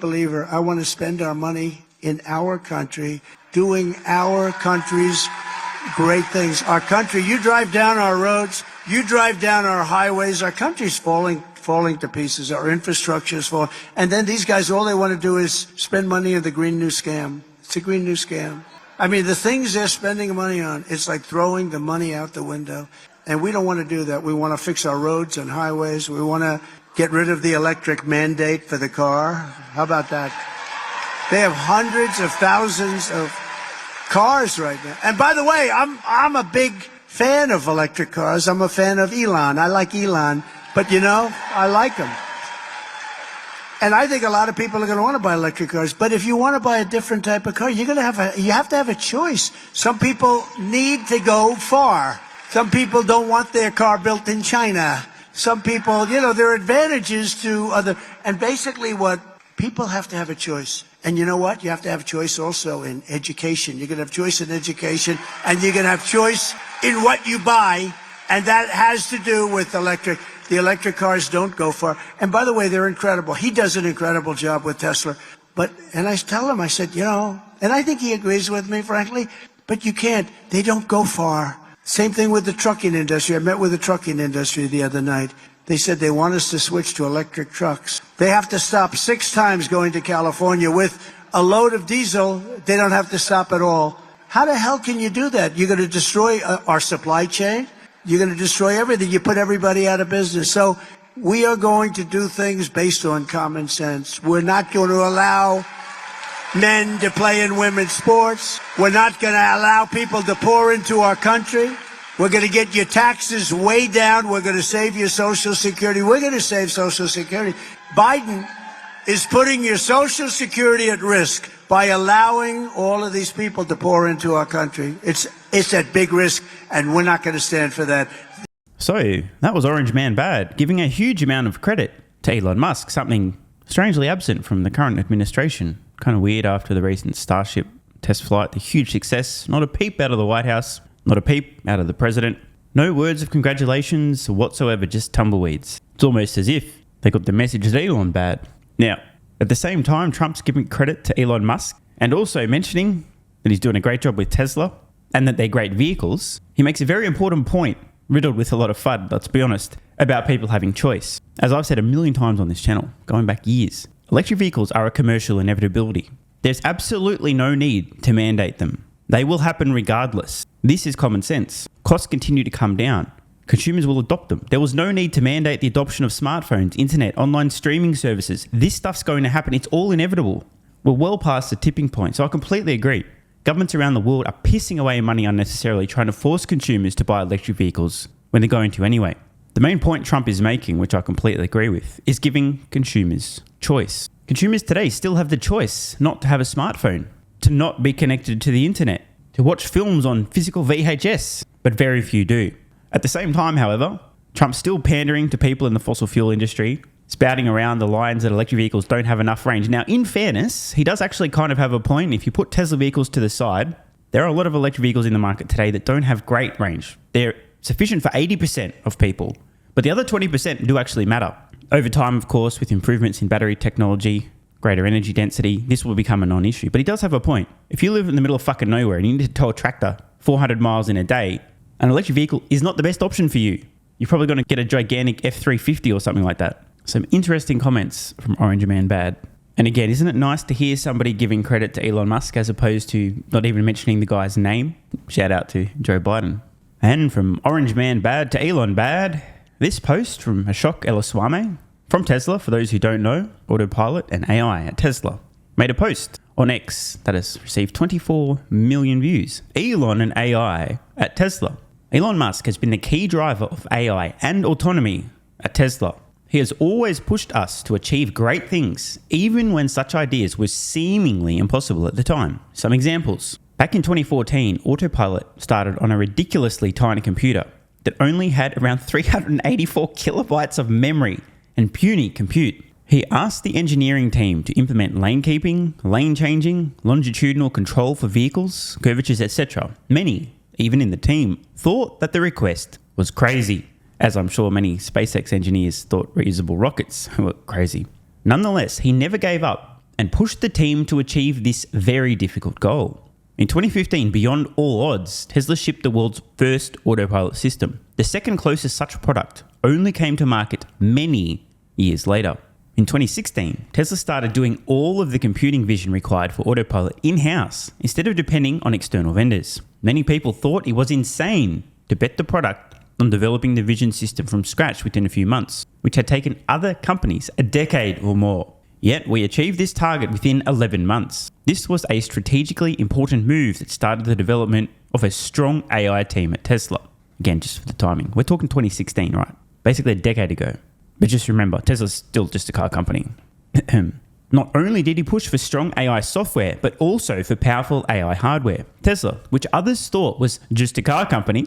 believer. I want to spend our money in our country, doing our country's great things. Our country, you drive down our roads, you drive down our highways, our country's falling to pieces. Our infrastructure is falling. And then these guys, all they want to do is spend money on the Green New Scam. It's a Green New Scam. I mean, the things they're spending money on, it's like throwing the money out the window. And we don't want to do that. We want to fix our roads and highways. We want to get rid of the electric mandate for the car. How about that? They have hundreds of thousands of cars right now. And by the way, I'm a big fan of electric cars. I'm a fan of Elon. I like Elon, but you know, I like him. And I think a lot of people are going to want to buy electric cars. But if you want to buy a different type of car, you have to have a choice. Some people need to go far. Some people don't want their car built in China. Some people, you know, there are advantages to other. And basically what people have to have a choice. And you know what? You have to have choice also in education. You're going to have choice in education, and you're going to have choice in what you buy. And that has to do with electric. The electric cars don't go far. And by the way, they're incredible. He does an incredible job with Tesla. And I tell him, I said, you know, and I think he agrees with me, frankly, but you can't. They don't go far. Same thing with the trucking industry. I met with the trucking industry the other night. They said they want us to switch to electric trucks. They have to stop 6 times going to California with a load of diesel. They don't have to stop at all. How the hell can you do that? You're going to destroy our supply chain. You're going to destroy everything. You put everybody out of business. So we are going to do things based on common sense. We're not going to allow men to play in women's sports. We're not going to allow people to pour into our country. We're going to get your taxes way down. We're going to save your Social Security. We're going to save Social Security. Biden is putting your Social Security at risk by allowing all of these people to pour into our country. It's at big risk, and we're not going to stand for that. So that was Orange Man Bad, giving a huge amount of credit to Elon Musk, something strangely absent from the current administration. Kind of weird after the recent Starship test flight, the huge success. Not a peep out of the White House, not a peep out of the president. No words of congratulations whatsoever, just tumbleweeds. It's almost as if they got the message that Elon bad. Now, at the same time, Trump's giving credit to Elon Musk and also mentioning that he's doing a great job with Tesla and that they're great vehicles. He makes a very important point, riddled with a lot of FUD, let's be honest, about people having choice. As I've said a million times on this channel, going back years, electric vehicles are a commercial inevitability. There's absolutely no need to mandate them. They will happen regardless. This is common sense. Costs continue to come down. Consumers will adopt them. There was no need to mandate the adoption of smartphones, internet, online streaming services. This stuff's going to happen. It's all inevitable. We're well past the tipping point, so I completely agree. Governments around the world are pissing away money unnecessarily, trying to force consumers to buy electric vehicles when they're going to anyway. The main point Trump is making, which I completely agree with, is giving consumers choice. Consumers today still have the choice not to have a smartphone, to not be connected to the internet, to watch films on physical VHS, but very few do. At the same time, however, Trump's still pandering to people in the fossil fuel industry, spouting around the lines that electric vehicles don't have enough range. Now, in fairness, he does actually kind of have a point. If you put Tesla vehicles to the side, there are a lot of electric vehicles in the market today that don't have great range. They're sufficient for 80% of people, but the other 20% do actually matter. Over time, of course, with improvements in battery technology, greater energy density, this will become a non-issue. But he does have a point. If you live in the middle of fucking nowhere and you need to tow a tractor 400 miles in a day, an electric vehicle is not the best option for you. You're probably going to get a gigantic F350 or something like that. Some interesting comments from Orange Man Bad. And again, isn't it nice to hear somebody giving credit to Elon Musk as opposed to not even mentioning the guy's name? Shout out to Joe Biden. And from Orange Man Bad to Elon Bad, this post from Ashok Elaswamy from Tesla, for those who don't know, Autopilot and AI at Tesla, made a post on X that has received 24 million views. Elon and AI at Tesla. Elon Musk has been the key driver of AI and autonomy at Tesla. He has always pushed us to achieve great things, even when such ideas were seemingly impossible at the time. Some examples. Back in 2014, Autopilot started on a ridiculously tiny computer that only had around 384 kilobytes of memory and puny compute. He asked the engineering team to implement lane keeping, lane changing, longitudinal control for vehicles, curvatures, etc. Many, even in the team, thought that the request was crazy, as I'm sure many SpaceX engineers thought reusable rockets were crazy. Nonetheless, he never gave up and pushed the team to achieve this very difficult goal. In 2015, beyond all odds, Tesla shipped the world's first Autopilot system. The second closest such product only came to market many years later. In 2016, Tesla started doing all of the computing vision required for Autopilot in-house instead of depending on external vendors. Many people thought it was insane to bet the product on developing the vision system from scratch within a few months, which had taken other companies a decade or more. Yet we achieved this target within 11 months. This was a strategically important move that started the development of a strong AI team at Tesla. Again, just for the timing. We're talking 2016, right? Basically a decade ago. But just remember, Tesla's still just a car company. Not only did he push for strong AI software, but also for powerful AI hardware. Tesla, which others thought was just a car company.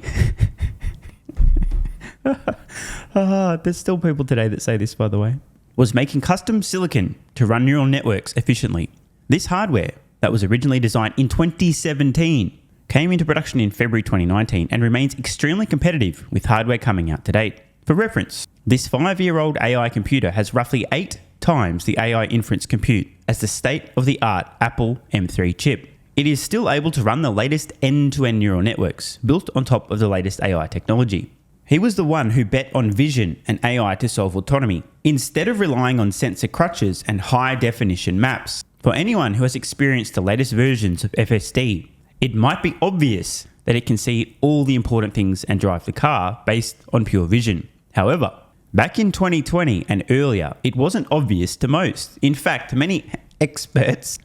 There's still people today that say this, by the way. Was making custom silicon to run neural networks efficiently. This hardware that was originally designed in 2017 came into production in February 2019 and remains extremely competitive with hardware coming out to date. For reference, this 5-year-old AI computer has roughly 8 times the AI inference compute as the state-of-the-art Apple M3 chip. It is still able to run the latest end-to-end neural networks built on top of the latest AI technology. He was the one who bet on vision and AI to solve autonomy, instead of relying on sensor crutches and high-definition maps. For anyone who has experienced the latest versions of FSD, it might be obvious that it can see all the important things and drive the car based on pure vision. However, back in 2020 and earlier, it wasn't obvious to most. In fact, many experts,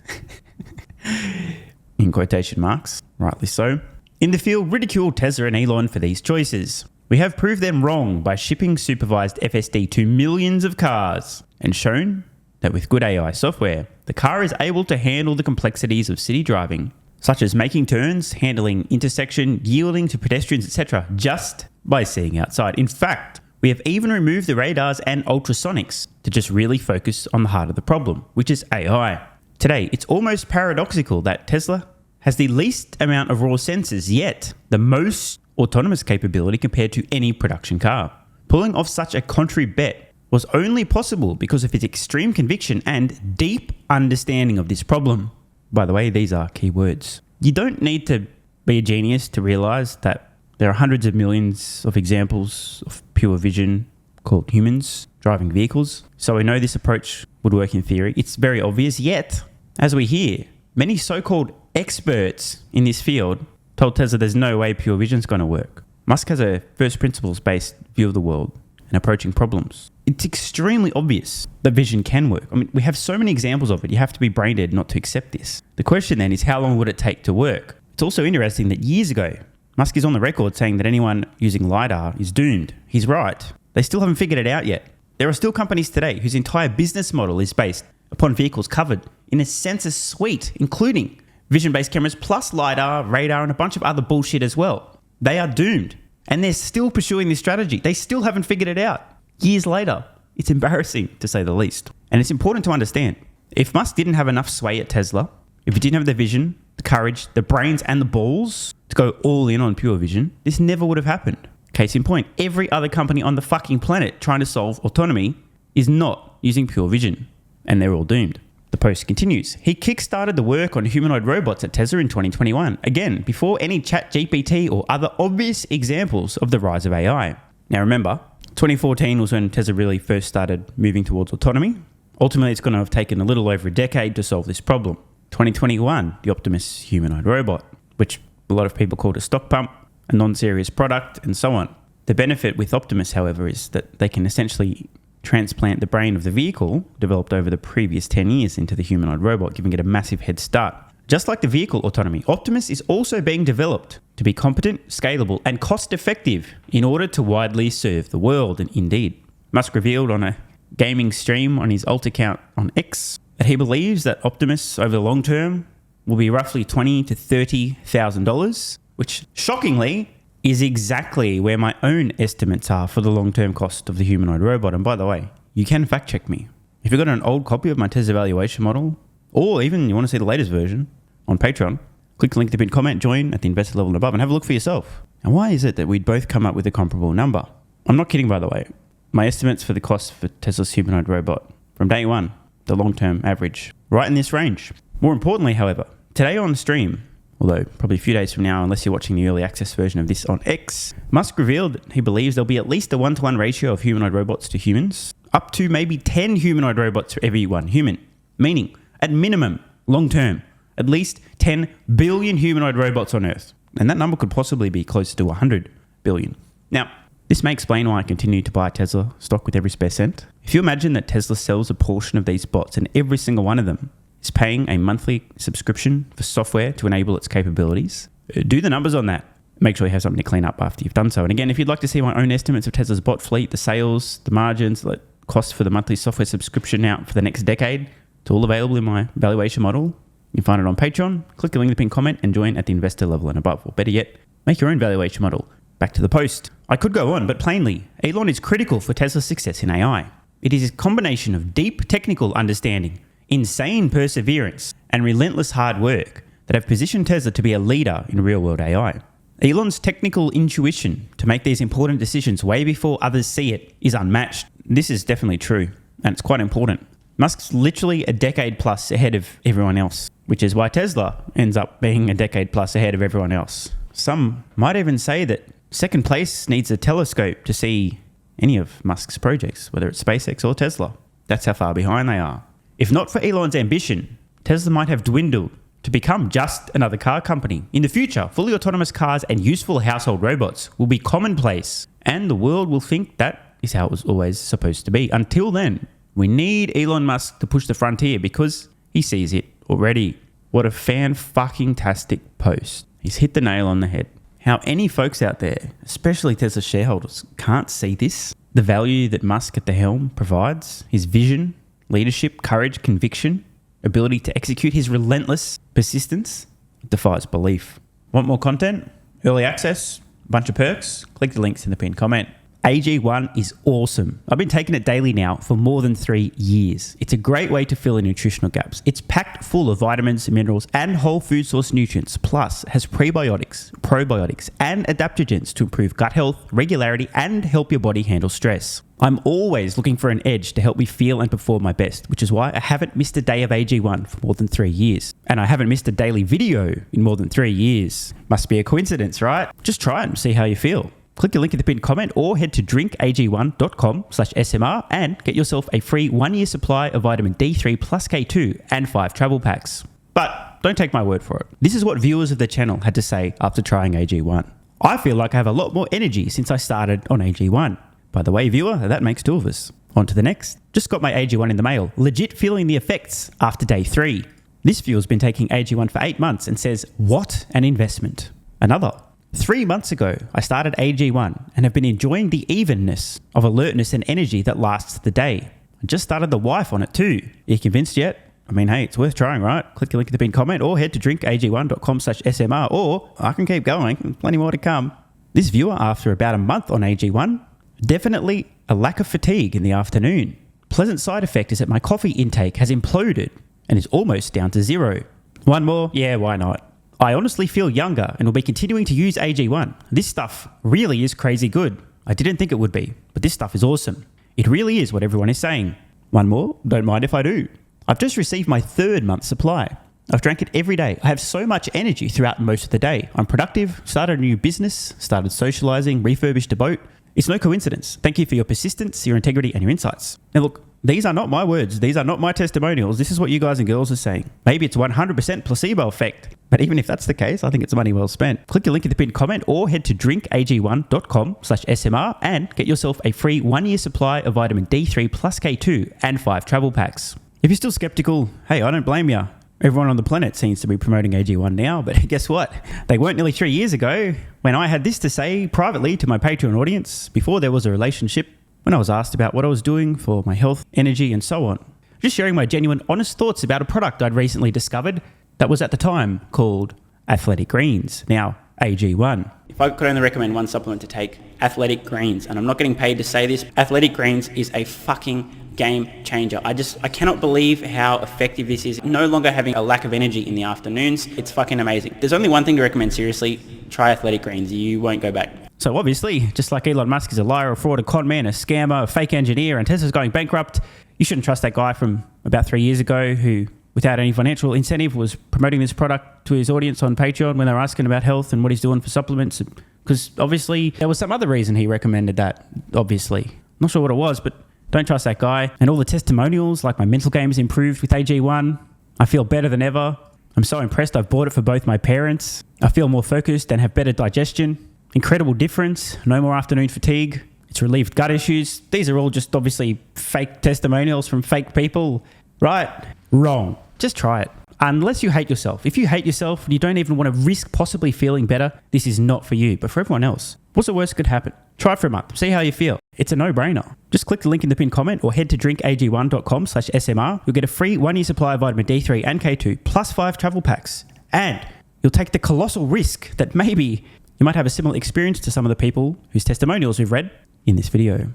in quotation marks, rightly so, in the field ridiculed Tesla and Elon for these choices. We have proved them wrong by shipping supervised FSD to millions of cars and shown that with good AI software, the car is able to handle the complexities of city driving, such as making turns, handling intersection, yielding to pedestrians, etc., just by seeing outside. In fact, we have even removed the radars and ultrasonics to just really focus on the heart of the problem, which is AI. Today, it's almost paradoxical that Tesla has the least amount of raw sensors, yet the most autonomous capability compared to any production car. Pulling off such a contrary bet was only possible because of his extreme conviction and deep understanding of this problem. By the way, these are key words. You don't need to be a genius to realize that there are hundreds of millions of examples of pure vision called humans driving vehicles. So we know this approach would work in theory. It's very obvious, yet, as we hear, many so-called experts in this field told Tesla there's no way pure vision's going to work. Musk has a first principles based view of the world and approaching problems. It's extremely obvious that vision can work. I mean, we have so many examples of it. You have to be brain dead not to accept this. The question then is, how long would it take to work? It's also interesting that years ago, Musk is on the record saying that anyone using LiDAR is doomed. He's right. They still haven't figured it out yet. There are still companies today whose entire business model is based upon vehicles covered in a sensor suite, including vision-based cameras plus LiDAR, radar, and a bunch of other bullshit as well. They are doomed. And they're still pursuing this strategy. They still haven't figured it out. Years later. It's embarrassing, to say the least. And it's important to understand, if Musk didn't have enough sway at Tesla, if he didn't have the vision, the courage, the brains, and the balls to go all in on pure vision, this never would have happened. Case in point, every other company on the fucking planet trying to solve autonomy is not using pure vision. And they're all doomed. The post continues. He kickstarted the work on humanoid robots at Tesla in 2021. Again, before any ChatGPT or other obvious examples of the rise of AI. Now remember, 2014 was when Tesla really first started moving towards autonomy. Ultimately, it's going to have taken a little over a decade to solve this problem. 2021, the Optimus humanoid robot, which a lot of people called a stock pump, a non-serious product, and so on. The benefit with Optimus, however, is that they can essentially transplant the brain of the vehicle developed over the previous 10 years into the humanoid robot, giving it a massive head start. Just like the vehicle autonomy, Optimus is also being developed to be competent, scalable, and cost-effective in order to widely serve the world. And indeed, Musk revealed on a gaming stream on his alt account on X that he believes that Optimus over the long term will be roughly $20,000 to $30,000, which shockingly is exactly where my own estimates are for the long-term cost of the humanoid robot. And by the way, you can fact check me. If you've got an old copy of my Tesla valuation model, or even you want to see the latest version on Patreon, click the link in the pinned comment, join at the investor level and above, and have a look for yourself. And why is it that we'd both come up with a comparable number? I'm not kidding, by the way. My estimates for the cost for Tesla's humanoid robot from day one the long-term average, right in this range. More importantly, however, today on stream, although probably a few days from now, unless you're watching the early access version of this on X, Musk revealed that he believes there'll be at least a 1-to-1 ratio of humanoid robots to humans, up to maybe 10 humanoid robots for every one human. Meaning, at minimum, long-term, at least 10 billion humanoid robots on Earth. And that number could possibly be closer to 100 billion. Now, this may explain why I continue to buy Tesla stock with every spare cent. If you imagine that Tesla sells a portion of these bots and every single one of them is paying a monthly subscription for software to enable its capabilities, do the numbers on that. Make sure you have something to clean up after you've done so. And again, if you'd like to see my own estimates of Tesla's bot fleet, the sales, the margins, the cost for the monthly software subscription out for the next decade, it's all available in my valuation model. You can find it on Patreon. Click the link in the pinned comment and join at the investor level and above. Or better yet, make your own valuation model. Back to the post. I could go on, but plainly, Elon is critical for Tesla's success in AI. It is a combination of deep technical understanding, insane perseverance, and relentless hard work that have positioned Tesla to be a leader in real-world AI. Elon's technical intuition to make these important decisions way before others see it is unmatched. This is definitely true, and it's quite important. Musk's literally a decade plus ahead of everyone else, which is why Tesla ends up being a decade plus ahead of everyone else. Some might even say that second place needs a telescope to see any of Musk's projects, whether it's SpaceX or Tesla. That's how far behind they are. If not for Elon's ambition, Tesla might have dwindled to become just another car company. In the future, fully autonomous cars and useful household robots will be commonplace, and the world will think that is how it was always supposed to be. Until then, we need Elon Musk to push the frontier because he sees it already. What a fan-fucking-tastic post. He's hit the nail on the head. How any folks out there, especially Tesla shareholders, can't see this, the value that Musk at the helm provides, his vision, leadership, courage, conviction, ability to execute, his relentless persistence, defies belief. Want more content? Early access? Bunch of perks? Click the links in the pinned comment. AG1 is awesome. I've been taking it daily now for more than 3 years. It's a great way to fill in nutritional gaps. It's packed full of vitamins, minerals, and whole food source nutrients. Plus, has prebiotics, probiotics, and adaptogens to improve gut health, regularity, and help your body handle stress. I'm always looking for an edge to help me feel and perform my best, which is why I haven't missed a day of AG1 for more than 3 years. And I haven't missed a daily video in more than 3 years. Must be a coincidence, right? Just try it and see how you feel. Click the link in the pinned comment or head to drinkag1.com/SMR and get yourself a free 1-year supply of vitamin D3 plus K2 and 5 travel packs. But don't take my word for it. This is what viewers of the channel had to say after trying AG1. I feel like I have a lot more energy since I started on AG1. By the way, viewer, that makes 2 of us. On to the next. Just got my AG1 in the mail. Legit feeling the effects after day 3. This viewer's been taking AG1 for 8 months and says, what an investment. Another. 3 months ago, I started AG1 and have been enjoying the evenness of alertness and energy that lasts the day. I just started the wife on it too. Are you convinced yet? I mean, hey, it's worth trying, right? Click the link in the pinned comment or head to drinkag1.com/SMR or I can keep going. Plenty more to come. This viewer, after about a month on AG1, definitely a lack of fatigue in the afternoon. Pleasant side effect is that my coffee intake has imploded and is almost down to 0. One more? Yeah, why not? I honestly feel younger and will be continuing to use AG1. This stuff really is crazy good. I didn't think it would be, but this stuff is awesome. It really is what everyone is saying. One more? Don't mind if I do. I've just received my 3rd month supply. I've drank it every day. I have so much energy throughout most of the day. I'm productive, started a new business, started socializing, refurbished a boat. It's no coincidence. Thank you for your persistence, your integrity, and your insights. Now look, these are not my words. These are not my testimonials. This is what you guys and girls are saying. Maybe it's 100% placebo effect. But even if that's the case, I think it's money well spent. Click the link in the pinned comment or head to drinkag1.com/SMR and get yourself a free 1-year supply of vitamin D3 plus K2 and 5 travel packs. If you're still skeptical, hey, I don't blame you. Everyone on the planet seems to be promoting AG1 now, but guess what? They weren't nearly 3 years ago when I had this to say privately to my Patreon audience before there was a relationship, when I was asked about what I was doing for my health, energy, and so on. Just sharing my genuine, honest thoughts about a product I'd recently discovered that was at the time called Athletic Greens, now AG1. If I could only recommend one supplement to take, Athletic Greens, and I'm not getting paid to say this, Athletic Greens is a fucking game changer. I cannot believe how effective this is. No longer having a lack of energy in the afternoons. It's fucking amazing. There's only one thing to recommend seriously. Try Athletic Greens. You won't go back. So obviously, just like Elon Musk is a liar, a fraud, a con man, a scammer, a fake engineer, and Tesla's going bankrupt, You shouldn't trust that guy from about 3 years ago who, without any financial incentive, was promoting this product to his audience on Patreon when they were asking about health and what he's doing for supplements. Because obviously there was some other reason he recommended that, obviously. Not sure what it was, but don't trust that guy. And all the testimonials, like my mental game has improved with AG1. I feel better than ever. I'm so impressed I've bought it for both my parents. I feel more focused and have better digestion. Incredible difference. No more afternoon fatigue. It's relieved gut issues. These are all just obviously fake testimonials from fake people. Right? Wrong. Just try it. Unless you hate yourself. If you hate yourself and you don't even want to risk possibly feeling better, this is not for you. But for everyone else, what's the worst that could happen? Try it for a month. See how you feel. It's a no-brainer. Just click the link in the pinned comment or head to drinkag1.com/SMR. You'll get a free 1-year supply of vitamin D3 and K2 plus 5 travel packs. And you'll take the colossal risk that maybe you might have a similar experience to some of the people whose testimonials we've read in this video.